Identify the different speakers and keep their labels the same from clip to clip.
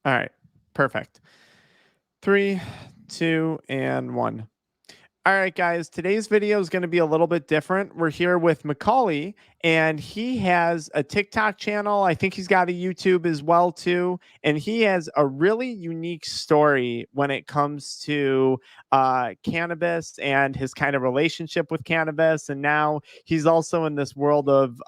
Speaker 1: All right. Perfect. 3, 2, and 1. All right, guys, today's video is going to be a little bit different. We're here with Macaulay, and he has a TikTok channel. I think he's got a YouTube as well, too. And he has a really unique story when it comes to cannabis and his kind of relationship with cannabis. And now he's also in this world of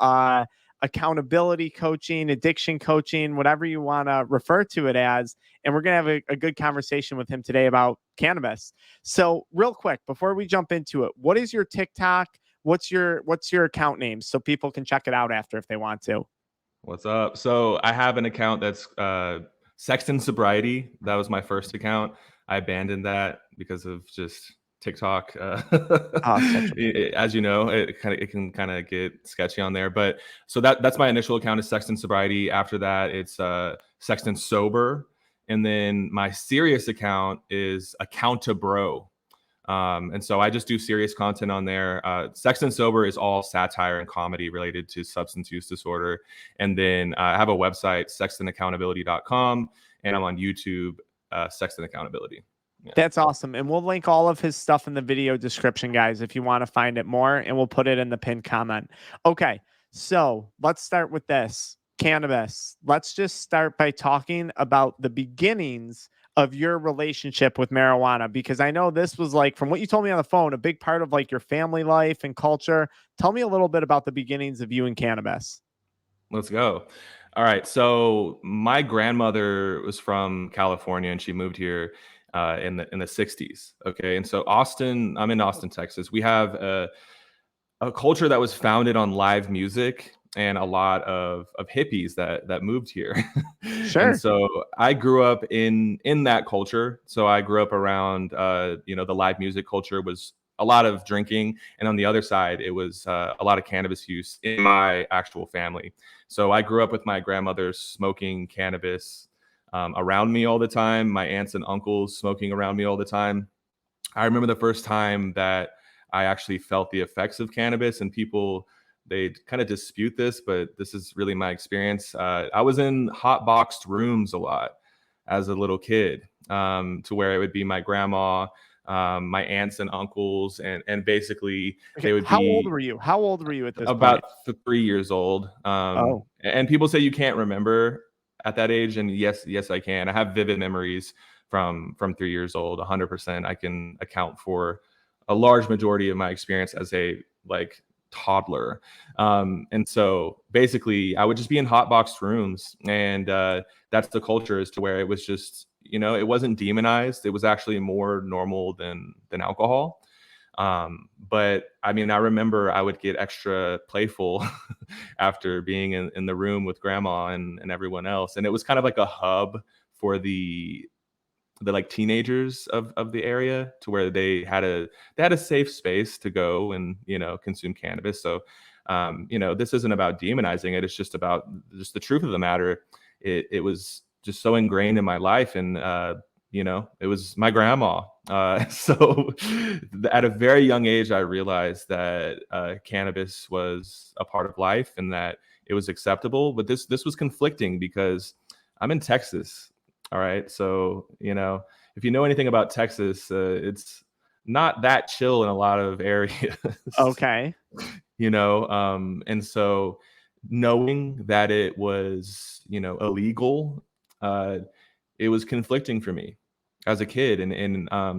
Speaker 1: accountability coaching, addiction coaching, whatever you want to refer to it as. And we're going to have a good conversation with him today about cannabis. So real quick, before we jump into it, what is your TikTok? What's your account name so people can check it out after if they want to?
Speaker 2: What's up? So I have an account that's Sexton Sobriety. That was my first account. I abandoned that because of just TikTok.
Speaker 1: Oh, such a
Speaker 2: As you know, it can kind of get sketchy on there. But so that's my initial account is Sexton Sobriety. After that, it's Sexton Sober, and then my serious account is Accountabro. And so I just do serious content on there. Sexton Sober is all satire and comedy related to substance use disorder. And then I have a website, sextonaccountability.com, and I'm on YouTube, Sexton Accountability. Yeah.
Speaker 1: That's awesome. And we'll link all of his stuff in the video description, guys, if you want to find it more, and we'll put it in the pinned comment. Okay, so let's start with this. Cannabis. Let's just start by talking about the beginnings of your relationship with marijuana, because I know this was, like, from what you told me on the phone, a big part of like your family life and culture. Tell me a little bit about the beginnings of you and cannabis.
Speaker 2: Let's go. All right. So my grandmother was from California, and she moved here in the 60s. Okay. And so I'm in Austin, Texas. We have a culture that was founded on live music and a lot of hippies that moved here.
Speaker 1: Sure.
Speaker 2: And so I grew up in that culture. So I grew up around the live music culture was a lot of drinking, and on the other side it was a lot of cannabis use in my actual family. So I grew up with my grandmother smoking cannabis around me all the time, my aunts and uncles smoking around me all the time. I remember the first time that I actually felt the effects of cannabis, and people, they kind of dispute this, but this is really my experience. I was in hot boxed rooms a lot as a little kid, to where it would be my grandma, my aunts and uncles, and basically
Speaker 1: Okay.
Speaker 2: they would
Speaker 1: How old
Speaker 2: be
Speaker 1: were you? How old were you at this
Speaker 2: about
Speaker 1: point?
Speaker 2: 3 years old.
Speaker 1: Oh,
Speaker 2: And people say you can't remember at that age, and yes, I can. I have vivid memories from 3 years old. 100%. I can account for a large majority of my experience as a like toddler. And so basically, I would just be in hot boxed rooms, and that's the culture, as to where it was just, it wasn't demonized. It was actually more normal than alcohol. But I mean, I remember I would get extra playful after being in the room with grandma and everyone else. And it was kind of like a hub for the like teenagers of the area, to where they had a safe space to go and, consume cannabis. So, this isn't about demonizing it. It's just about just the truth of the matter. It was just so ingrained in my life. And, it was my grandma. So at a very young age, I realized that cannabis was a part of life and that it was acceptable. But this was conflicting because I'm in Texas. All right. So, if you know anything about Texas, it's not that chill in a lot of areas.
Speaker 1: okay.
Speaker 2: And so knowing that it was, illegal, it was conflicting for me as a kid. And I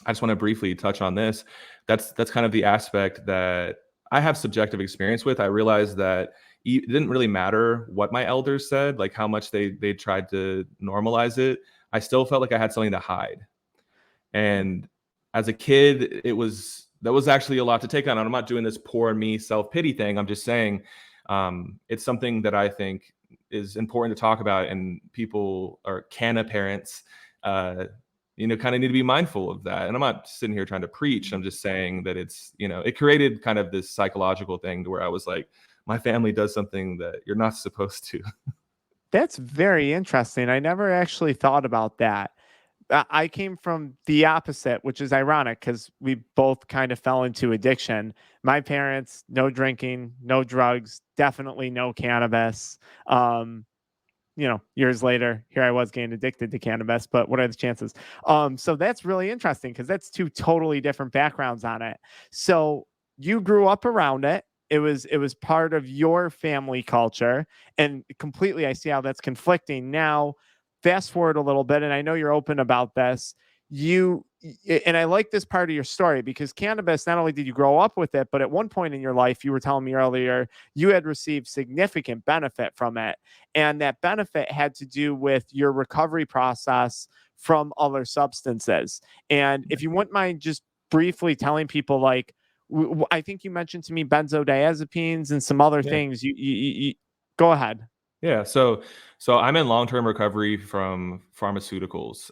Speaker 2: just want to briefly touch on this. That's kind of the aspect that I have subjective experience with. I realized that it didn't really matter what my elders said, like how much they tried to normalize it. I still felt like I had something to hide. And as a kid, that was actually a lot to take on. And I'm not doing this poor me self-pity thing. I'm just saying it's something that I think is important to talk about, and people, or canna parents, kind of need to be mindful of that. And I'm not sitting here trying to preach. I'm just saying that it's, it created kind of this psychological thing to where I was like, my family does something that you're not supposed to.
Speaker 1: That's very interesting. I never actually thought about that. I came from the opposite, which is ironic because we both kind of fell into addiction. My parents, no drinking, no drugs, definitely no cannabis. Um, years later, here I was getting addicted to cannabis, but what are the chances? So that's really interesting because that's two totally different backgrounds on it. So you grew up around it. It was part of your family culture, and completely I see how that's conflicting. Now, fast forward a little bit, and I know you're open about this. You and I like this part of your story because cannabis, not only did you grow up with it, but at one point in your life, you were telling me earlier, you had received significant benefit from it. And that benefit had to do with your recovery process from other substances. And if you wouldn't mind just briefly telling people, like, I think you mentioned to me benzodiazepines and some other
Speaker 2: Yeah.
Speaker 1: things. You go ahead.
Speaker 2: Yeah. So I'm in long-term recovery from pharmaceuticals.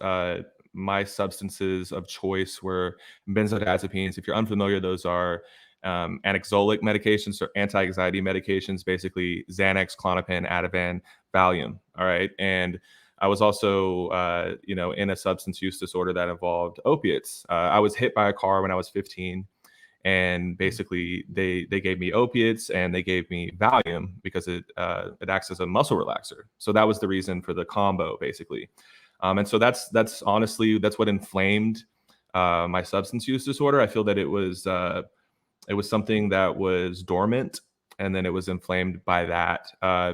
Speaker 2: My substances of choice were benzodiazepines. If you're unfamiliar, those are anxiolytic medications or anti-anxiety medications, basically Xanax, Klonopin, Ativan, Valium. All right. And I was also, in a substance use disorder that involved opiates. I was hit by a car when I was 15, and basically they gave me opiates and they gave me Valium because it acts as a muscle relaxer. So that was the reason for the combo, basically. And so that's honestly that's what inflamed my substance use disorder. I feel that it was something that was dormant, and then it was inflamed by that.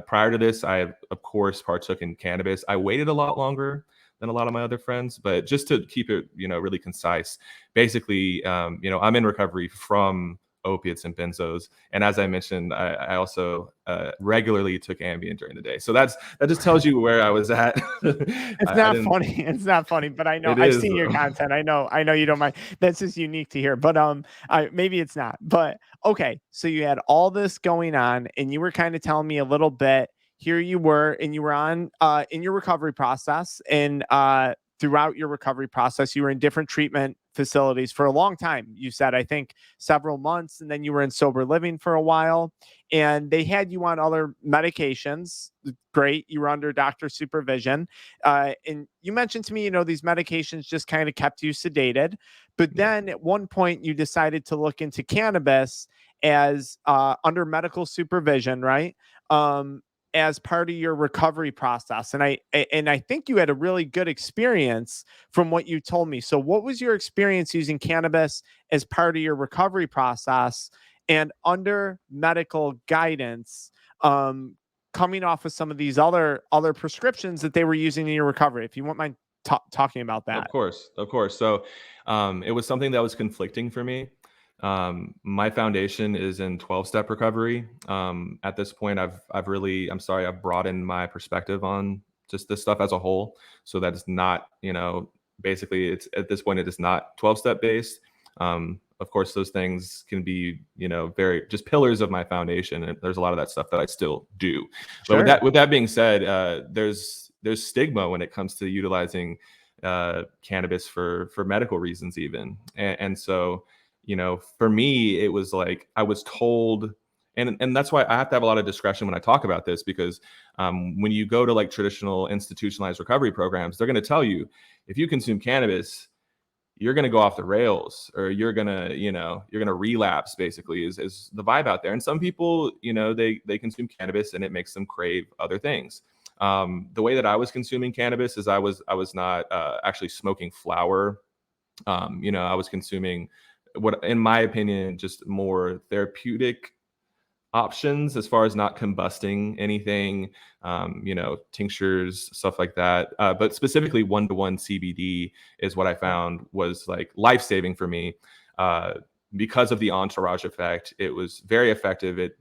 Speaker 2: Prior to this, I of course partook in cannabis. I waited a lot longer than a lot of my other friends, but just to keep it, really concise, basically, I'm in recovery from opiates and benzos, and as I mentioned, I also regularly took Ambien during the day. So that just tells you where I was at.
Speaker 1: It's
Speaker 2: I
Speaker 1: not
Speaker 2: didn't.
Speaker 1: funny. It's not funny, but I know
Speaker 2: It
Speaker 1: I've
Speaker 2: is
Speaker 1: seen your
Speaker 2: though.
Speaker 1: content. I know you don't mind. That's just unique to hear. But maybe it's not. But okay, so you had all this going on, and you were kind of telling me a little bit. Here you were, and you were on in your recovery process, and throughout your recovery process, you were in different treatment facilities for a long time. You said, I think, several months, and then you were in sober living for a while, and they had you on other medications. Great. You were under doctor supervision. And you mentioned to me, these medications just kind of kept you sedated. But
Speaker 2: Yeah,
Speaker 1: then at one point, you decided to look into cannabis as under medical supervision, right? As part of your recovery process. And I think you had a really good experience from what you told me. So what was your experience using cannabis as part of your recovery process and under medical guidance, coming off of some of these other prescriptions that they were using in your recovery? If you wouldn't mind talking about
Speaker 2: of
Speaker 1: that.
Speaker 2: course, of course. So it was something that was conflicting for me. My foundation is in 12-step recovery. At this point, I've broadened my perspective on just this stuff as a whole. So that is not, basically it's at this point, it is not 12-step based. Of course, those things can be, very just pillars of my foundation. And there's a lot of that stuff that I still do. But with
Speaker 1: Sure.
Speaker 2: that being said, there's stigma when it comes to utilizing cannabis for medical reasons, even. And so, for me, it was like I was told, and that's why I have to have a lot of discretion when I talk about this, because when you go to like traditional institutionalized recovery programs, they're going to tell you if you consume cannabis, you're going to go off the rails, or you're going to, you're going to relapse, basically, is the vibe out there. And some people, they consume cannabis and it makes them crave other things. The way that I was consuming cannabis is I was not actually smoking flower. I was consuming what, in my opinion, just more therapeutic options as far as not combusting anything, tinctures, stuff like that. But specifically, one-to-one CBD is what I found was like life-saving for me. Because of the entourage effect, it was very effective. It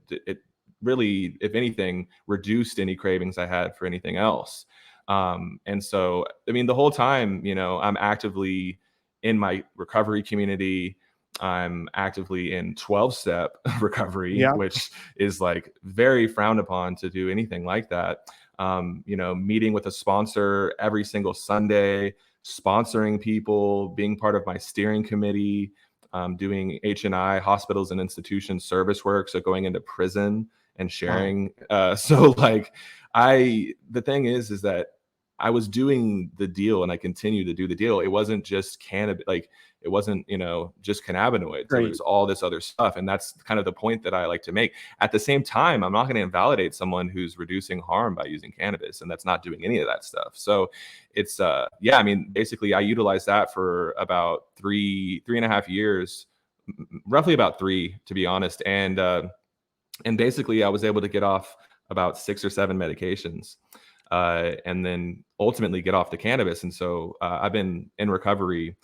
Speaker 2: really, if anything, reduced any cravings I had for anything else. And so, I mean, the whole time, I'm actively in my recovery community. I'm actively in 12-step recovery,
Speaker 1: Yeah.
Speaker 2: which is like very frowned upon to do anything like that. Meeting with a sponsor every single Sunday, sponsoring people, being part of my steering committee, doing H&I, hospitals and institutions service work. So going into prison and
Speaker 1: Wow.
Speaker 2: sharing. So like the thing is that I was doing the deal and I continue to do the deal. It wasn't just cannabis, like it wasn't, just cannabinoids. It
Speaker 1: Right.
Speaker 2: was all this other stuff. And that's kind of the point that I like to make. At the same time, I'm not going to invalidate someone who's reducing harm by using cannabis and that's not doing any of that stuff. So it's, yeah, I mean, basically I utilized that for about three and a half years, roughly about 3, to be honest. And basically I was able to get off about 6 or 7 medications, and then ultimately get off the cannabis. And so I've been in recovery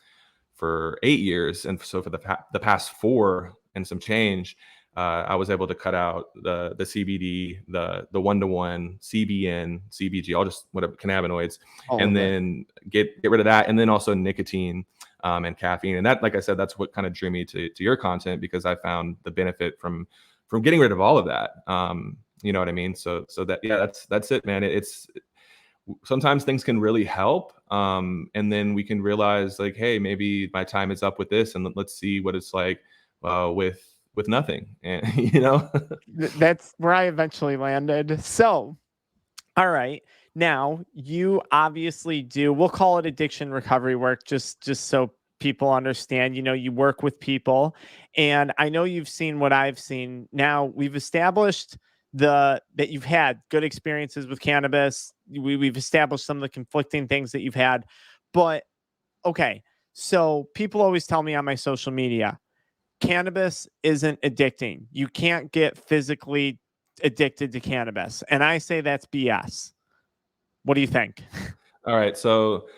Speaker 2: for 8 years. And so for the past 4 and some change, I was able to cut out the CBD, the 1-to-1, CBN, CBG, all just whatever cannabinoids,
Speaker 1: All
Speaker 2: and
Speaker 1: of it.
Speaker 2: then get rid of that. And then also nicotine and caffeine. And that, like I said, that's what kind of drew me to your content, because I found the benefit from getting rid of all of that. You know what I mean? So that, yeah, that's it, man. It's sometimes things can really help. And then we can realize like, hey, maybe my time is up with this, and let's see what it's like with nothing. And
Speaker 1: That's where I eventually landed. So, all right. Now, you obviously do, we'll call it addiction recovery work, just so people understand, you work with people, and I know you've seen what I've seen. Now, we've established that you've had good experiences with cannabis. We've established some of the conflicting things that you've had. But okay, so people always tell me on my social media, cannabis isn't addicting. You can't get physically addicted to cannabis. And I say that's BS. What do you think?
Speaker 2: All right. So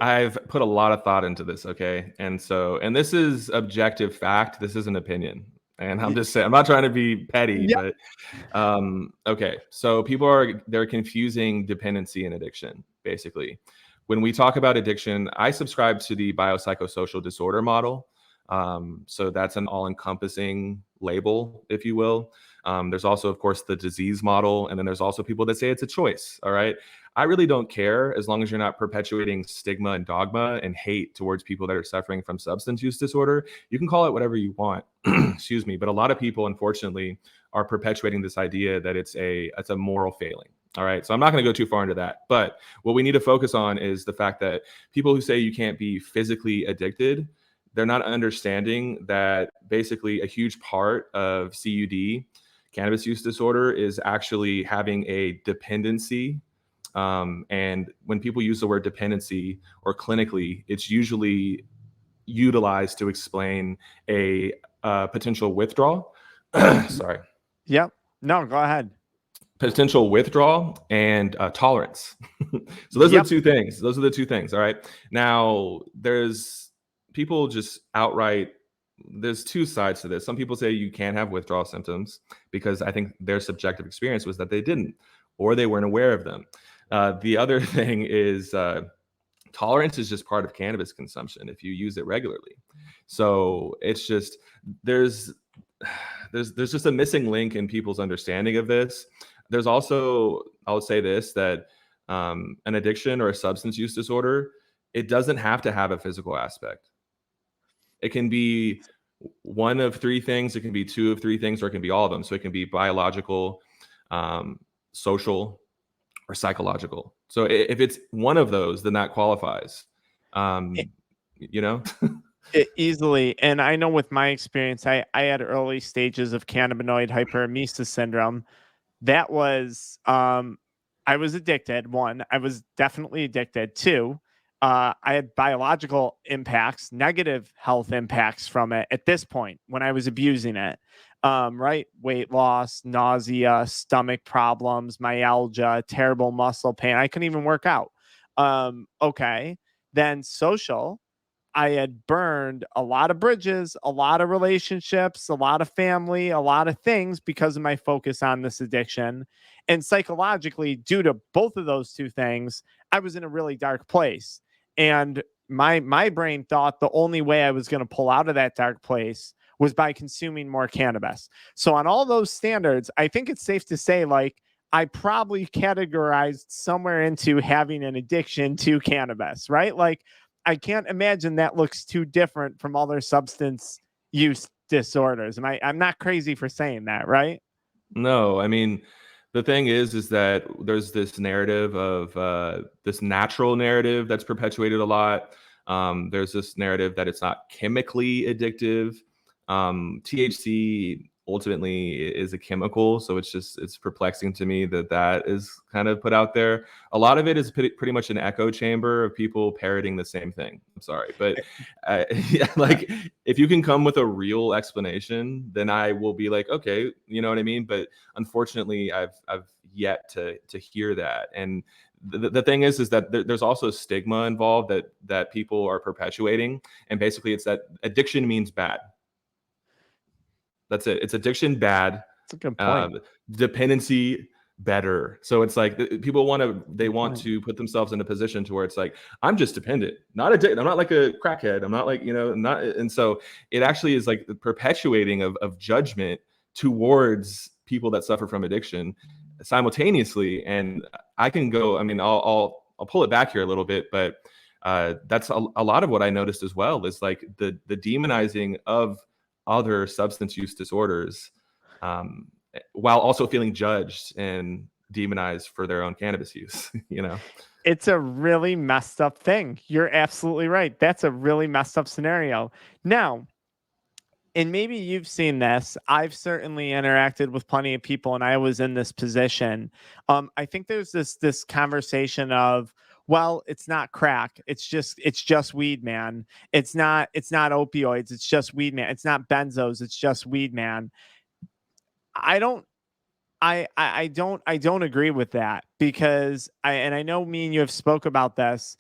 Speaker 2: I've put a lot of thought into this. Okay. And this is objective fact. This is an opinion. And I'm just saying, I'm not trying to be petty,
Speaker 1: Yeah.
Speaker 2: but okay. So they're confusing dependency and addiction, basically. When we talk about addiction, I subscribe to the biopsychosocial disorder model. So that's an all-encompassing label, if you will. There's also, of course, the disease model. And then there's also people that say it's a choice. All right. I really don't care as long as you're not perpetuating stigma and dogma and hate towards people that are suffering from substance use disorder. You can call it whatever you want. Excuse me. But a lot of people, unfortunately, are perpetuating this idea that it's a moral failing. All right. So I'm not going to go too far into that. But what we need to focus on is the fact that people who say you can't be physically addicted, they're not understanding that basically a huge part of CUD, cannabis use disorder, is actually having a dependency. And when people use the word dependency or clinically, it's usually utilized to explain a potential withdrawal. Sorry.
Speaker 1: Yep. No, go ahead.
Speaker 2: Potential withdrawal and tolerance. So those are
Speaker 1: Yep.
Speaker 2: the 2 things. Those are the 2 things. All right. Now, there's people just outright, there's 2 sides to this. Some people say you can't have withdrawal symptoms because I think their subjective experience was that they didn't, or they weren't aware of them. The other thing is tolerance is just part of cannabis consumption if you use it regularly. So it's just there's just a missing link in people's understanding of this. There's also, I'll say this, that an addiction or a substance use disorder, it doesn't have to have a physical aspect. It can be one of 3 things, it can be 2 of 3 things, or it can be all of them. So it can be biological, social, or psychological. So if it's one of those, then that qualifies.
Speaker 1: Easily. And I know with my experience, I had early stages of cannabinoid hyperemesis syndrome. That was, I was addicted. 1, I was definitely addicted. 2, I had biological impacts, negative health impacts from it at this point when I was abusing it. Right? Weight loss, nausea, stomach problems, myalgia, terrible muscle pain. I couldn't even work out. Okay. Then social. I had burned a lot of bridges, a lot of relationships, a lot of family, a lot of things because of my focus on this addiction. And psychologically, due to both of those 2 things, I was in a really dark place. And my brain thought the only way I was going to pull out of that dark place was by consuming more cannabis. So on all those standards, I think it's safe to say, like, I probably categorized somewhere into having an addiction to cannabis, right? Like, I can't imagine that looks too different from other substance use disorders. I'm not crazy for saying that, right?
Speaker 2: No, I mean, The thing is that there's this narrative of this natural narrative that's perpetuated a lot. There's this narrative that it's not chemically addictive. THC ultimately is a chemical, so it's perplexing to me that that is kind of put out there. A lot of it is pretty much an echo chamber of people parroting the same thing. I'm sorry, but yeah, like if you can come with a real explanation, then I will be like, okay, you know what I mean. But unfortunately, I've yet to hear that. And the thing is that there's also stigma involved that people are perpetuating, and basically it's that addiction means bad. That's it. It's addiction bad.
Speaker 1: That's a good point.
Speaker 2: Dependency better. So it's like people they want to put themselves in a position to where it's like, I'm just dependent, not addicted. I'm not like a crackhead. I'm not like, not. And so it actually is like the perpetuating of judgment towards people that suffer from addiction simultaneously. And I can go, I mean, I'll pull it back here a little bit, but that's a lot of what I noticed as well is like the demonizing of other substance use disorders, while also feeling judged and demonized for their own cannabis use.
Speaker 1: It's a really messed up thing. You're absolutely right. That's a really messed up scenario. Now, and maybe you've seen this. I've certainly interacted with plenty of people, and I was in this position. I think there's this conversation of, well, it's not crack. It's just weed, man. It's not opioids. It's just weed, man. It's not benzos. It's just weed, man. I don't agree with that, because I know me and you have spoke about this.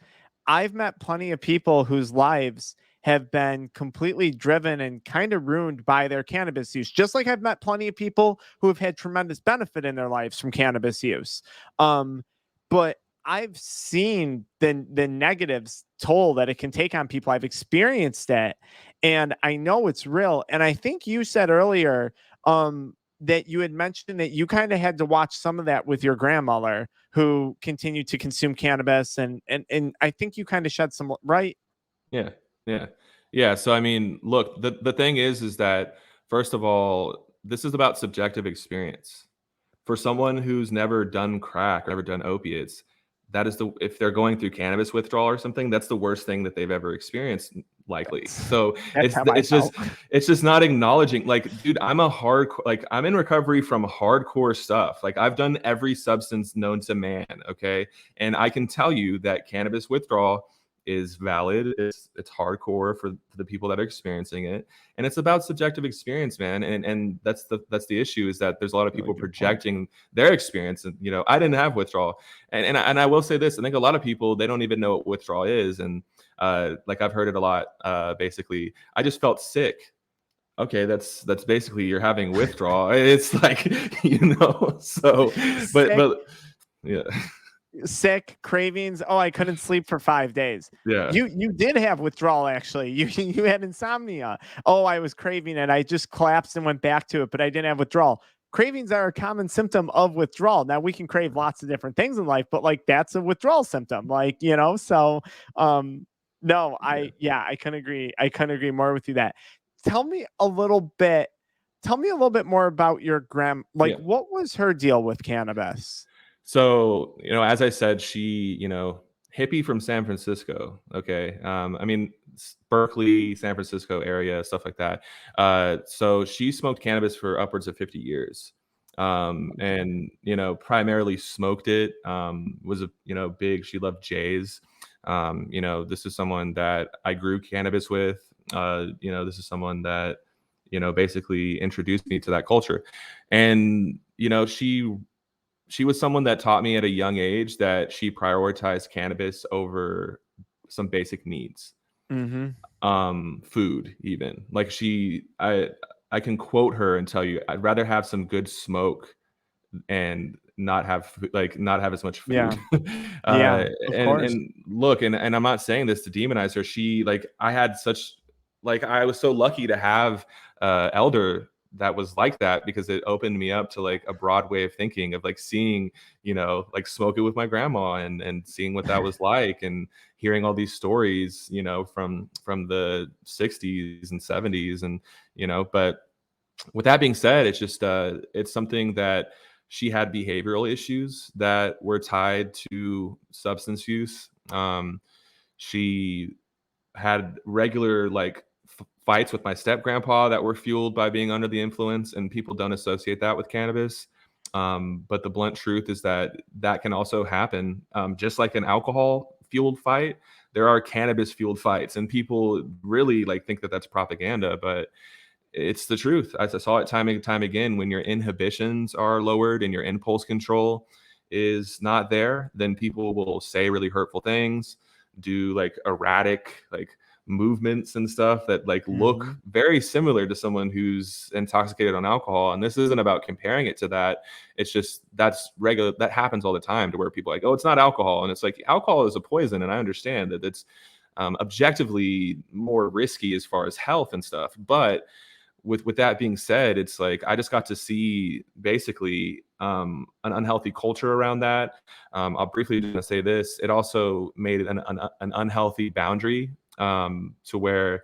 Speaker 1: I've met plenty of people whose lives have been completely driven and kind of ruined by their cannabis use. Just like I've met plenty of people who have had tremendous benefit in their lives from cannabis use. But I've seen the negatives toll that it can take on people. I've experienced it, and I know it's real. And I think you said earlier, that you had mentioned that you kind of had to watch some of that with your grandmother, who continued to consume cannabis, and I think you kind of shed some, right?
Speaker 2: Yeah. So I mean, look, the thing is that first of all, this is about subjective experience. For someone who's never done crack or never done opiates, that is if they're going through cannabis withdrawal or something, that's the worst thing that they've ever experienced, likely. So
Speaker 1: That's how I felt.
Speaker 2: it's just not acknowledging, like, dude, I'm in recovery from hardcore stuff. Like, I've done every substance known to man, okay? And I can tell you that cannabis withdrawal is valid. It's hardcore for the people that are experiencing it, and it's about subjective experience, man. And that's the issue, is that there's a lot of people projecting their experience. And I didn't have withdrawal, and I will say this: I think a lot of people, they don't even know what withdrawal is, and like I've heard it a lot. Basically, I just felt sick. Okay, that's basically you're having withdrawal. It's like so, but yeah.
Speaker 1: Sick, cravings. Oh, I couldn't sleep for 5 days.
Speaker 2: Yeah.
Speaker 1: You did have withdrawal, actually. You had insomnia. Oh, I was craving it. I just collapsed and went back to it, but I didn't have withdrawal. Cravings are a common symptom of withdrawal. Now, we can crave lots of different things in life, but like that's a withdrawal symptom. Like, so no, I couldn't agree. I couldn't agree more with you that. Tell me a little bit more about your Like, what was her deal with cannabis?
Speaker 2: So, as I said, she, hippie from San Francisco. Okay. I mean, Berkeley, San Francisco area, stuff like that. So she smoked cannabis for upwards of 50 years. And, primarily smoked it, was big. She loved J's. This is someone that I grew cannabis with. This is someone that, basically introduced me to that culture. And, she was someone that taught me at a young age that she prioritized cannabis over some basic needs. Food, even. Like, I can quote her and tell you, I'd rather have some good smoke and not have as much food.
Speaker 1: Of course.
Speaker 2: And look, and I'm not saying this to demonize her. She, like, I was so lucky to have elder that was like that, because it opened me up to like a broad way of thinking, of like seeing, like smoke it with my grandma, and seeing what that was like, and hearing all these stories, from the 60s and 70s. And, but with that being said, it's just, it's something that she had behavioral issues that were tied to substance use. She had regular like fights with my step grandpa that were fueled by being under the influence, and people don't associate that with cannabis. But the blunt truth is that that can also happen. Just like an alcohol fueled fight, there are cannabis fueled fights, and people really like think that that's propaganda, but it's the truth. I saw it time and time again. When your inhibitions are lowered and your impulse control is not there, then people will say really hurtful things, do like erratic like movements and stuff that like look
Speaker 1: Mhm.
Speaker 2: very similar to someone who's intoxicated on alcohol. And this isn't about comparing it to that. It's just that's regular. That happens all the time, to where people are like, oh, it's not alcohol, and it's like alcohol is a poison, and I understand that it's objectively more risky as far as health and stuff, but with that being said, it's like I just got to see basically an unhealthy culture around that. I'll briefly just say this: it also made an unhealthy boundary, to where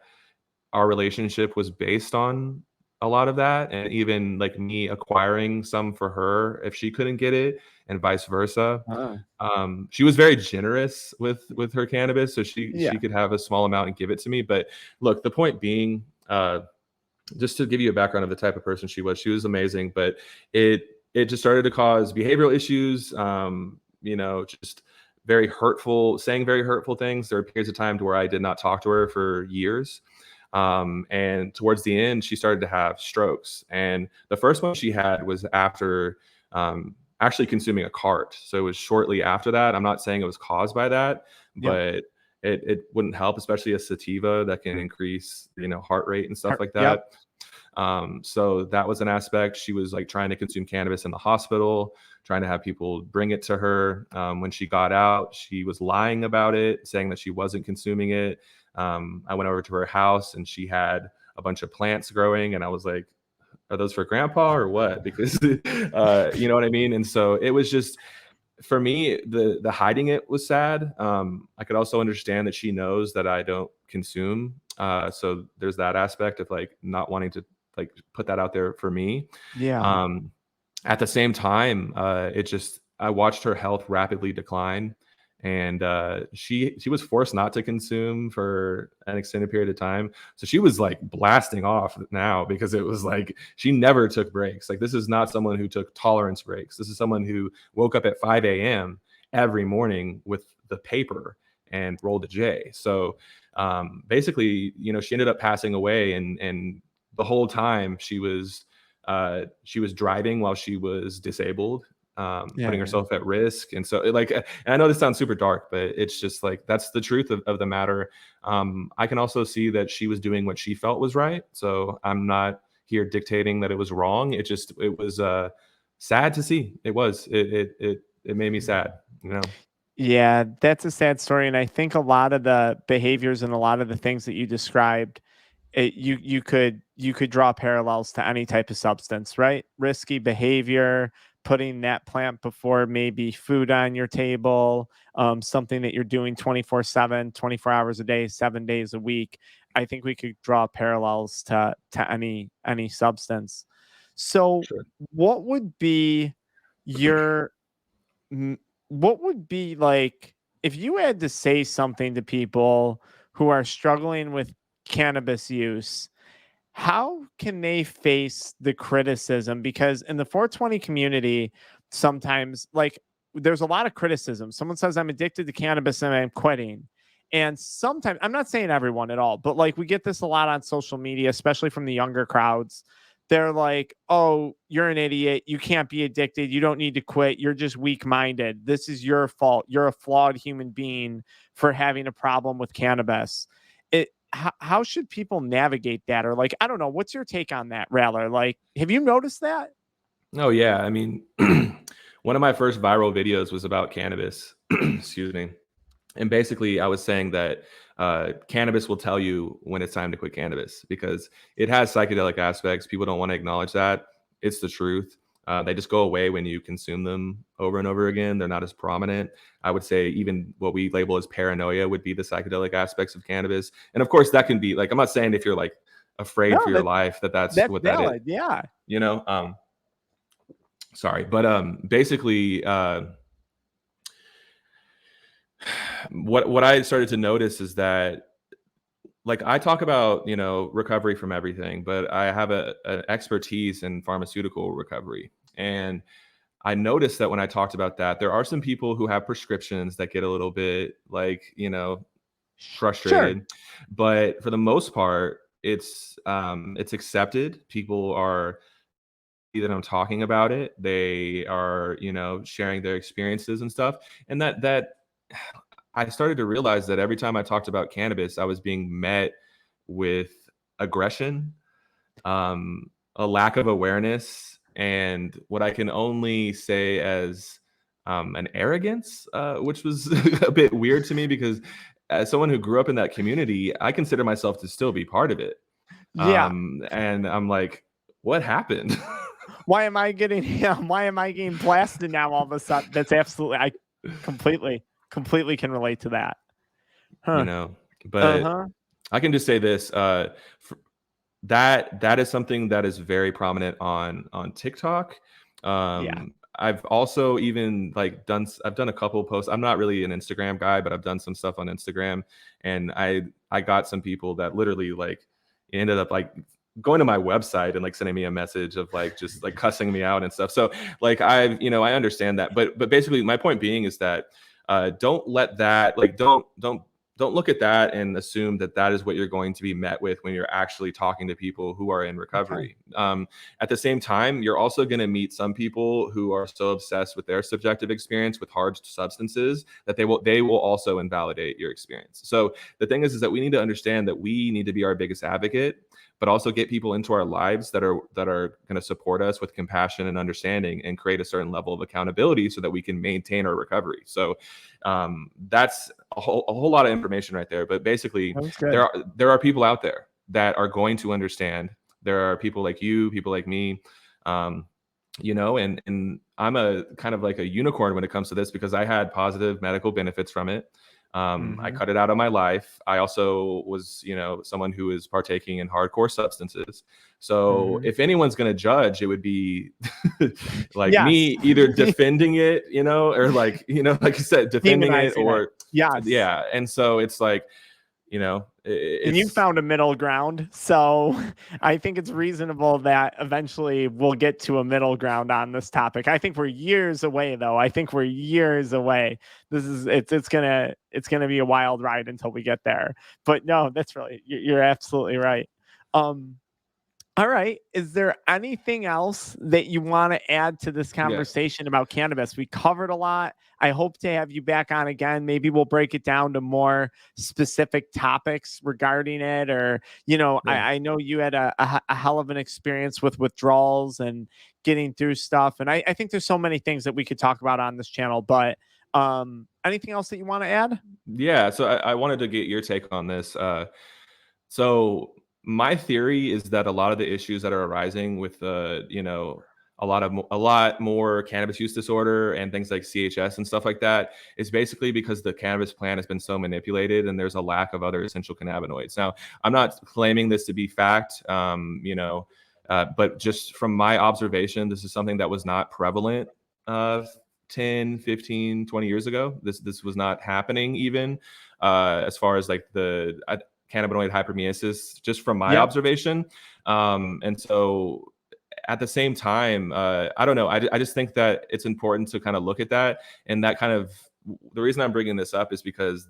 Speaker 2: our relationship was based on a lot of that, and even like me acquiring some for her if she couldn't get it, and vice versa.
Speaker 1: Oh,
Speaker 2: She was very generous with her cannabis, so she
Speaker 1: yeah.
Speaker 2: could have a small amount and give it to me. But look, the point being, just to give you a background of the type of person she was amazing, but it just started to cause behavioral issues. Just very hurtful, saying very hurtful things. There were periods of time to where I did not talk to her for years. And towards the end, she started to have strokes. And the first one she had was after actually consuming a cart. So it was shortly after that. I'm not saying it was caused by that,
Speaker 1: Yep.
Speaker 2: but it wouldn't help, especially a sativa that can increase, heart rate and stuff like
Speaker 1: Yep.
Speaker 2: that. So that was an aspect. She was like trying to consume cannabis in the hospital, trying to have people bring it to her. When she got out, she was lying about it, saying that she wasn't consuming it. I went over to her house and she had a bunch of plants growing, and I was like, are those for grandpa or what? Because you know what I mean? And so it was just, for me, the hiding it was sad. I could also understand that she knows that I don't consume. So there's that aspect of like not wanting to like put that out there for me.
Speaker 1: Yeah.
Speaker 2: Um, at the same time, I watched her health rapidly decline, and she was forced not to consume for an extended period of time. So she was like blasting off now, because it was like she never took breaks. Like, this is not someone who took tolerance breaks. This is someone who woke up at 5 a.m. every morning with the paper and rolled a J. So basically, she ended up passing away, and the whole time she was driving while she was disabled, putting
Speaker 1: Yeah.
Speaker 2: herself at risk. And so and I know this sounds super dark, but it's just like, that's the truth of the matter. I can also see that she was doing what she felt was right. So I'm not here dictating that it was wrong. It was sad to see. It made me sad,
Speaker 1: Yeah, that's a sad story, and I think a lot of the behaviors and a lot of the things that you described, you could draw parallels to any type of substance, right? Risky behavior, putting that plant before maybe food on your table, something that you're doing 24/7, 24 hours a day, 7 days a week. I think we could draw parallels to any substance. So,
Speaker 2: Sure.
Speaker 1: what would be your what would be like if you had to say something to people who are struggling with cannabis use? How can they face the criticism? Because in the 420 community, sometimes like there's a lot of criticism. Someone says, I'm addicted to cannabis and I'm quitting. And sometimes, I'm not saying everyone at all, but like we get this a lot on social media, especially from the younger crowds. They're like, oh, you're an idiot. You can't be addicted. You don't need to quit. You're just weak minded. This is your fault. You're a flawed human being for having a problem with cannabis. How should people navigate that? Or like, I don't know, what's your take on that, Rattler? Like, have you noticed that?
Speaker 2: Oh yeah, I mean, one of my first viral videos was about cannabis. Excuse me. And basically, I was saying that cannabis will tell you when it's time to quit cannabis, because it has psychedelic aspects. People don't want to acknowledge that. It's the truth. They just go away when you consume them over and over again. They're not as prominent. I would say even what we label as paranoia would be the psychedelic aspects of cannabis. And of course, that can be like, I'm not saying if you're like
Speaker 1: No,
Speaker 2: afraid for your life that that's
Speaker 1: that's
Speaker 2: what that is,
Speaker 1: valid. Yeah.
Speaker 2: you know? sorry, but basically, what I started to notice is that, like, I talk about, recovery from everything, but I have an expertise in pharmaceutical recovery. And I noticed that when I talked about that, there are some people who have prescriptions that get a little bit, like,
Speaker 1: Sure.
Speaker 2: frustrated. But for the most part, it's accepted. People are that I'm talking about it. They are, sharing their experiences and stuff. And that I started to realize that every time I talked about cannabis, I was being met with aggression, a lack of awareness, and what I can only say as an arrogance, which was a bit weird to me because as someone who grew up in that community, I consider myself to still be part of it.
Speaker 1: Yeah.
Speaker 2: And I'm like, what happened?
Speaker 1: Why am I getting yeah, why am I getting blasted now all of a sudden? That's absolutely I completely can relate to that.
Speaker 2: you
Speaker 1: Huh.
Speaker 2: know, but
Speaker 1: Uh-huh.
Speaker 2: I can just say this, that is something that is very prominent on TikTok.
Speaker 1: Yeah.
Speaker 2: I've also even like I've done a couple posts. I'm not really an Instagram guy, but I've done some stuff on Instagram, and I got some people that literally like ended up like going to my website and like sending me a message of like just like cussing me out and stuff. So like I understand that, but basically my point being is that don't let that like don't look at that and assume that that is what you're going to be met with when you're actually talking to people who are in
Speaker 1: Okay.
Speaker 2: recovery. At the same time, you're also going to meet some people who are so obsessed with their subjective experience with hard substances that they will also invalidate your experience. So the thing is that we need to understand that we need to be our biggest advocate, but also get people into our lives that are going to support us with compassion and understanding and create a certain level of accountability so that we can maintain our recovery. So that's a whole lot of information right there. But basically,
Speaker 1: That was
Speaker 2: there
Speaker 1: good.
Speaker 2: are there are people out there that are going to understand. There are people like you, people like me, um, and I'm a kind of like a unicorn when it comes to this because I had positive medical benefits from it. I
Speaker 1: Mhm.
Speaker 2: cut it out of my life. I also was, someone who is partaking in hardcore substances. So
Speaker 1: Mhm.
Speaker 2: if anyone's going to judge, it would be like
Speaker 1: Yes.
Speaker 2: me either defending it, or like, like you said, defending it
Speaker 1: Demonizing it.
Speaker 2: or
Speaker 1: Yes.
Speaker 2: yeah. And so it's like,
Speaker 1: And you
Speaker 2: it's
Speaker 1: found a middle ground. So I think it's reasonable that eventually we'll get to a middle ground on this topic. I think we're years away though. I think we're years away. This is it's gonna be a wild ride until we get there. But no, that's really you're absolutely right. Um all right. Is there anything else that you want to add to this
Speaker 2: yeah,
Speaker 1: conversation about cannabis? We covered a lot. I hope to have you back on again. Maybe we'll break it down to more specific topics regarding it. Or,
Speaker 2: yeah.
Speaker 1: I know you had a hell of an experience with withdrawals and getting through stuff. And I think there's so many things that we could talk about on this channel. But anything else that you want to add?
Speaker 2: Yeah, so I wanted to get your take on this. So my theory is that a lot of the issues that are arising with a lot more cannabis use disorder and things like CHS and stuff like that is basically because the cannabis plant has been so manipulated and there's a lack of other essential cannabinoids. Now, I'm not claiming this to be fact, but just from my observation, this is something that was not prevalent uh, 10, 15, 20 years ago. This was not happening even as far as like the cannabinoid hyperemesis, just from my
Speaker 1: Yep.
Speaker 2: observation. And so at the same time, I don't know. I just think that it's important to kind of look at that. And that kind of the reason I'm bringing this up is because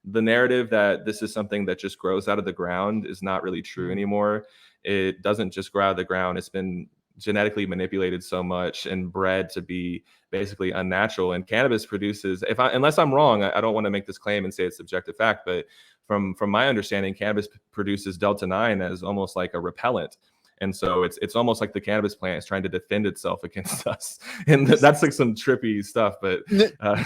Speaker 2: the narrative that this is something that just grows out of the ground is not really true
Speaker 1: Mhm.
Speaker 2: anymore. It doesn't just grow out of the ground. It's been genetically manipulated so much and bred to be basically unnatural. And cannabis produces, unless I'm wrong, I don't want to make this claim and say it's subjective fact, but from my understanding, cannabis produces delta 9 as almost like a repellent. And so it's almost like the cannabis plant is trying to defend itself against us. And that's like some trippy stuff, but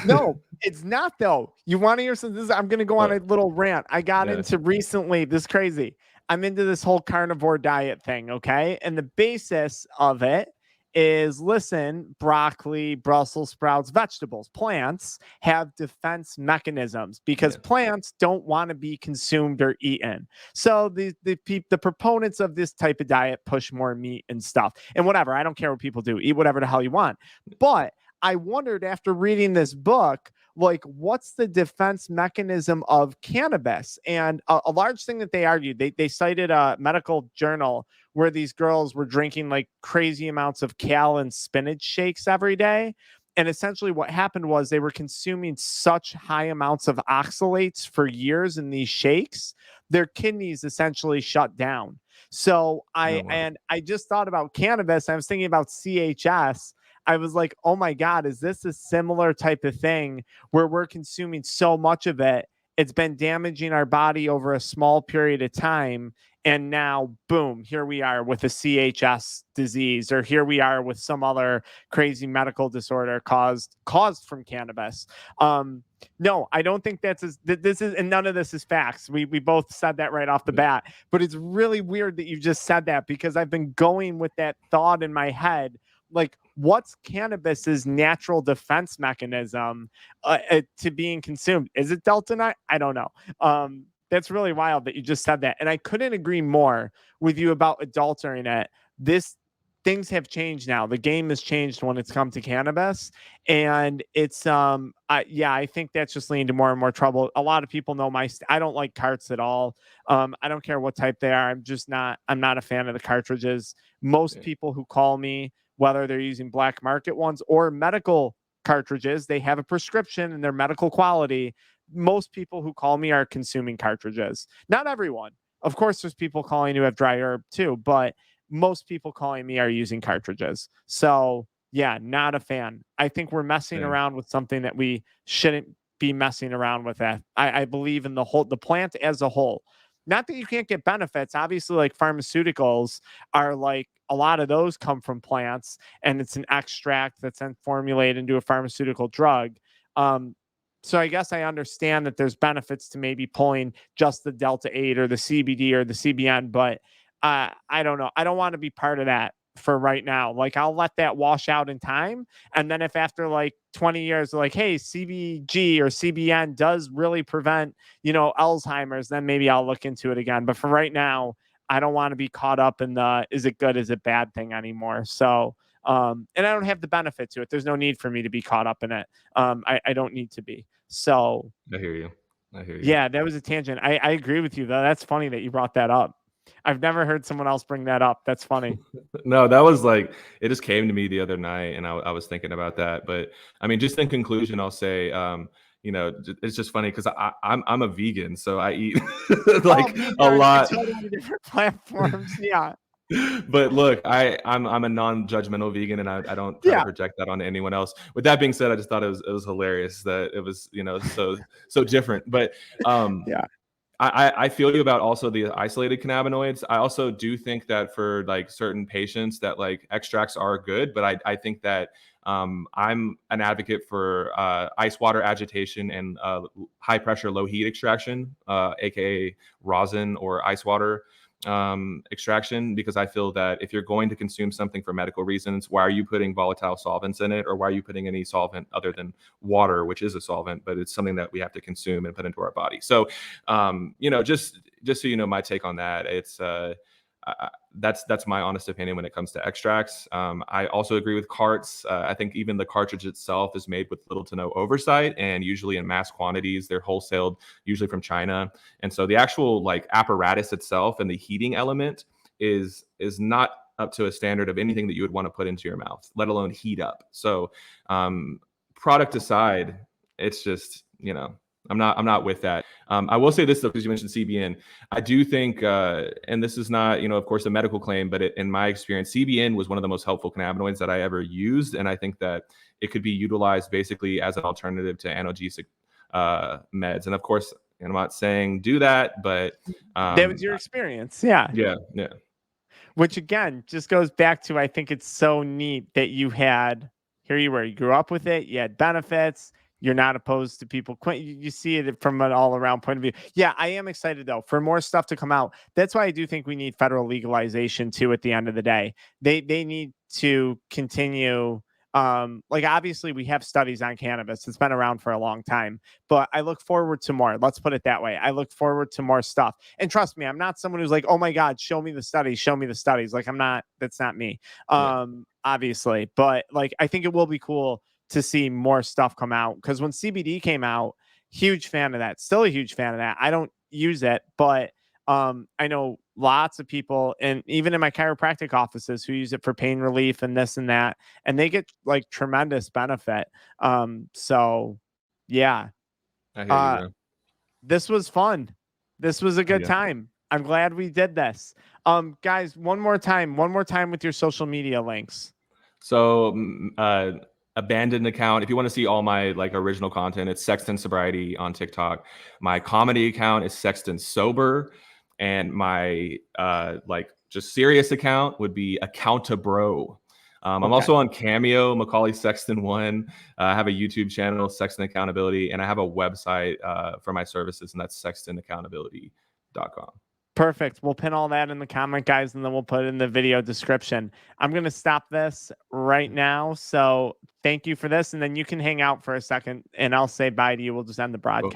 Speaker 1: No, it's not though. You want to hear some? I'm going to go on a
Speaker 2: but
Speaker 1: little rant. I got
Speaker 2: yeah,
Speaker 1: into recently. This is crazy. I'm into this whole carnivore diet thing. Okay, and the basis of it is, listen, broccoli, Brussels sprouts, vegetables, plants have defense mechanisms because plants don't want to be consumed or eaten. So the proponents of this type of diet push more meat and stuff and whatever. I don't care what people do. Eat whatever the hell you want. But I wondered after reading this book, like, what's the defense mechanism of cannabis? And a large thing that they argued, they cited a medical journal where these girls were drinking like crazy amounts of kale and spinach shakes every day. And essentially what happened was they were consuming such high amounts of oxalates for years in these shakes, their kidneys essentially shut down. So I just thought about cannabis. I was thinking about CHS. I was like, oh my God, is this a similar type of thing where we're consuming so much of it? It's been damaging our body over a small period of time. And now, boom, here we are with a CHS disease, or here we are with some other crazy medical disorder caused from cannabis. No, I don't think this is, and none of this is facts. We both said that right off the bat, but it's really weird that you just said that because I've been going with that thought in my head. Like, what's cannabis's natural defense mechanism to being consumed? Is it Delta 9? I don't know. That's really wild that you just said that. And I couldn't agree more with you about adulterating it. Things have changed now. The game has changed when it's come to cannabis. And it's, I think that's just leading to more and more trouble. A lot of people know I don't like carts at all. I don't care what type they are. I'm not a fan of the cartridges. Most people who call me, whether they're using black market ones or medical cartridges, they have a prescription and they're medical quality. Most people who call me are consuming cartridges. Not everyone. Of course, there's people calling who have dry herb too, but most people calling me are using cartridges. So yeah, not a fan. I think we're messing around with something that we shouldn't be messing around with. I believe in the plant as a whole. Not that you can't get benefits. Obviously, like pharmaceuticals are like, a lot of those come from plants and it's an extract that's then formulated into a pharmaceutical drug. So I guess I understand that there's benefits to maybe pulling just the Delta 8 or the CBD or the CBN, but I don't know. I don't want to be part of that for right now. Like, I'll let that wash out in time. And then if after like 20 years, like, hey, CBG or CBN does really prevent, Alzheimer's, then maybe I'll look into it again. But for right now, I don't want to be caught up in the, is it good, is it bad thing anymore. So, and I don't have the benefit to it. There's no need for me to be caught up in it. I don't need to be. So
Speaker 2: I hear you.
Speaker 1: Yeah, that was a tangent. I agree with you though. That's funny that you brought that up. I've never heard someone else bring that up. That's funny.
Speaker 2: No, that was like, it just came to me the other night and I was thinking about that. But I mean, just in conclusion, I'll say, it's just funny because I'm a vegan, so I eat like a lot.
Speaker 1: Totally different platforms. Yeah.
Speaker 2: But look, I'm a non-judgmental vegan, and I don't try to project that onto anyone else. With that being said, I just thought it was hilarious that it was so different. But
Speaker 1: yeah.
Speaker 2: I feel you about also the isolated cannabinoids. I also do think that for like certain patients that like extracts are good, but I think that I'm an advocate for ice water agitation and high pressure, low heat extraction, aka rosin or ice water extraction, because I feel that if you're going to consume something for medical reasons, why are you putting volatile solvents in it, or why are you putting any solvent other than water, which is a solvent, but it's something that we have to consume and put into our body. So just so you know my take on that, it's that's my honest opinion when it comes to extracts. I also agree with carts. I think even the cartridge itself is made with little to no oversight, and usually in mass quantities. They're wholesaled, usually from China. And so the actual like apparatus itself and the heating element is not up to a standard of anything that you would want to put into your mouth, let alone heat up. So product aside, it's just, I'm not with that. I will say this though, because you mentioned CBN. I do think, and this is not, of course, a medical claim, but in my experience, CBN was one of the most helpful cannabinoids that I ever used, and I think that it could be utilized basically as an alternative to analgesic meds. And of course, I'm not saying do that, but
Speaker 1: that was your experience. Yeah. Which again just goes back to, I think it's so neat that you grew up with it, you had benefits, you're not opposed to people quit. You see it from an all around point of view. Yeah, I am excited though for more stuff to come out. That's why I do think we need federal legalization too. At the end of the day, they need to continue. Like obviously we have studies on cannabis. It's been around for a long time, but I look forward to more. Let's put it that way. I look forward to more stuff. And trust me, I'm not someone who's like, oh my God, show me the studies, show me the studies. Like I'm not, that's not me.
Speaker 2: Yeah.
Speaker 1: Obviously, but like I think it will be cool to see more stuff come out because when CBD came out, huge fan of that. Still a huge fan of that. I don't use it, but I know lots of people, and even in my chiropractic offices, who use it for pain relief and this and that, and they get like tremendous benefit. So yeah,
Speaker 2: I hear you,
Speaker 1: uh,
Speaker 2: bro.
Speaker 1: this was fun. This was a good
Speaker 2: Yeah.
Speaker 1: time. I'm glad we did this. Guys, one more time with your social media links.
Speaker 2: So, abandoned account. If you want to see all my like original content, it's Sexton Sobriety on TikTok. My comedy account is Sexton Sober, and my like just serious account would be Accountabro. I'm
Speaker 1: Okay.
Speaker 2: also on Cameo, Macaulay Sexton One. I have a YouTube channel, Sexton Accountability, and I have a website for my services, and that's sextonaccountability.com.
Speaker 1: Perfect. We'll pin all that in the comment, guys, and then we'll put it in the video description. I'm going to stop this right now. So thank you for this. And then you can hang out for a second and I'll say bye to you. We'll just end the broadcast.